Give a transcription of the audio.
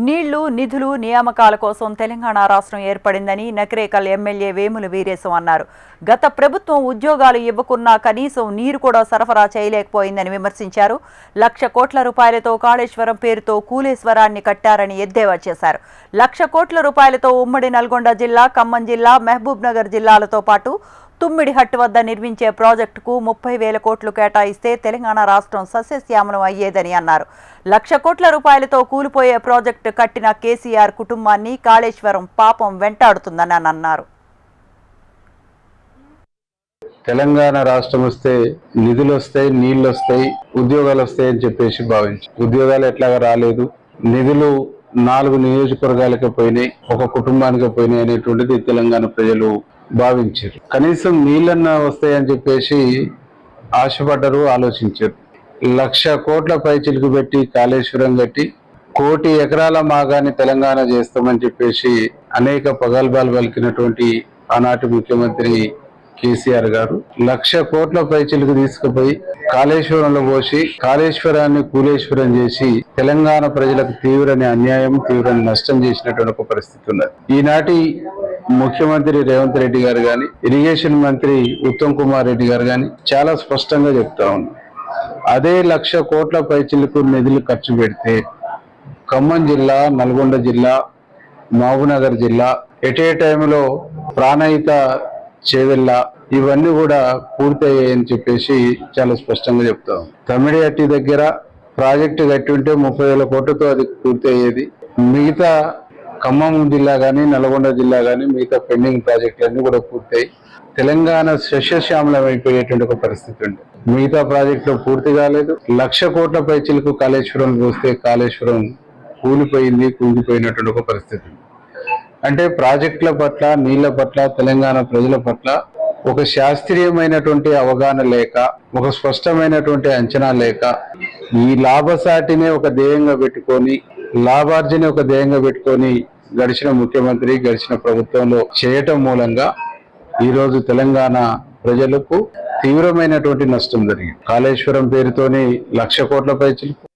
నీళ్లు నిధులు నియామకాల కోసం తెలంగాణ రాష్ట్రం ఏర్పడిందని నకరేకల్ ఎమ్మెల్యే వేముల వీరేశం అన్నారు. గత ప్రభుత్వం ఉద్యోగాలు ఇవ్వకున్నా కనీసం నీరు కూడా సరఫరా చేయలేకపోయిందని విమర్శించారు. 1,00,000 కోట్ల రూపాయలతో కాళేశ్వరం పేరుతో కూలేశ్వరాన్ని కట్టారని ఎద్దేవా చేశారు. 1,00,000 కోట్ల రూపాయలతో ఉమ్మడి నల్గొండ జిల్లా, ఖమ్మం జిల్లా, మహబూబ్ నగర్ జిల్లాలతో పాటు తుమ్మిడిహట్టు వద్ద నిర్మించే ప్రాజెక్టుకు 30,000 కోట్లు కేటాయిస్తే తెలంగాణ రాష్ట్రం సస్యశ్యామలం అయ్యేదని అన్నారు. 1,00,000 కోట్ల రూపాయలతో కూలిపోయే ప్రాజెక్టు కట్టిన కేసీఆర్ కుటుంబాన్ని కాళేశ్వరం పాపం వెంటాడుతుందని అన్నారు. తెలంగాణ రాష్ట్రం వస్తే నిధులు వస్తాయి, నీళ్లు వస్తాయి, ఉద్యోగాలు వస్తాయి అని చెప్పేసి భావించి ఉద్యోగాలు ఎట్లాగా రాలేదు, నిధులు 4 నియోజకవర్గాలకే పోయినాయి, ఒక కుటుంబానికి పోయినాయి అనేటువంటిది తెలంగాణ ప్రజలు భావించారు. కనీసం నీళ్ళన్నా వస్తాయని చెప్పేసి ఆశపడ్డరు, ఆలోచించారు. 1,00,000 కోట్ల పైచిలుకు పెట్టి కాళేశ్వరం కట్టి 1 కోటి ఎకరాల మాగాన్ని తెలంగాణ చేస్తామని చెప్పేసి అనేక పగల్బాలు పలికినటువంటి ఆనాటి ముఖ్యమంత్రి కేసీఆర్ గారు 1,00,000 కోట్ల పైచిలుకు తీసుకుపోయి కాళేశ్వరంలో పోసి కాళేశ్వరాన్ని కూలేశ్వరం చేసి తెలంగాణ ప్రజలకు తీవ్రని అన్యాయం, తీవ్రని నష్టం చేసినటువంటి ఒక పరిస్థితి ఉన్నది. ఈనాటి ముఖ్యమంత్రి రేవంత్ రెడ్డి గారు గాని, ఇరిగేషన్ మంత్రి ఉత్తమ్ కుమార్ రెడ్డి గారు గాని చాలా స్పష్టంగా చెప్తా ఉన్నారు. అదే 1,00,000 కోట్ల పైచిలకు నిధులు ఖర్చు పెడితే ఖమ్మం జిల్లా, నల్గొండ జిల్లా, మహబూబ్నగర్ జిల్లా ఎటే టైంలో ప్రాణహిత చేవెళ్ళ ఇవన్నీ కూడా పూర్తయ్యాయని చెప్పేసి చాలా స్పష్టంగా చెప్తాం. తమిడిహట్టి దగ్గర ప్రాజెక్టు కట్టి ఉంటే 30,000 కోట్లతో అది పూర్తి అయ్యేది. మిగతా ఖమ్మం జిల్లా కానీ, నల్గొండ జిల్లా కానీ మిగతా పెండింగ్ ప్రాజెక్టులన్నీ కూడా పూర్తయి తెలంగాణ సస్యశ్యామలం అయిపోయేటువంటి ఒక పరిస్థితి ఉంది. మిగతా ప్రాజెక్టులు పూర్తి కాలేదు. 1,00,000 కోట్ల పైచిలకు కాళేశ్వరం పోస్తే కాళేశ్వరం కూలిపోయినటువంటి ఒక పరిస్థితి. అంటే ప్రాజెక్టుల పట్ల, నీళ్ల పట్ల, తెలంగాణ ప్రజల పట్ల ఒక శాస్త్రీయమైనటువంటి అవగాహన లేక, ఒక స్పష్టమైనటువంటి అంచనా లేక, ఈ లాభసాటినే ఒక ధ్యేయంగా పెట్టుకొని, లాభార్జన ఒక ధ్యేయంగా పెట్టుకొని గడిచిన ముఖ్యమంత్రి, గడిచిన ప్రభుత్వంలో చేయటం మూలంగా ఈరోజు తెలంగాణ ప్రజలకు తీవ్రమైనటువంటి నష్టం జరిగింది. కాళేశ్వరం పేరుతోని 1,00,000 కోట్ల పైచిలకు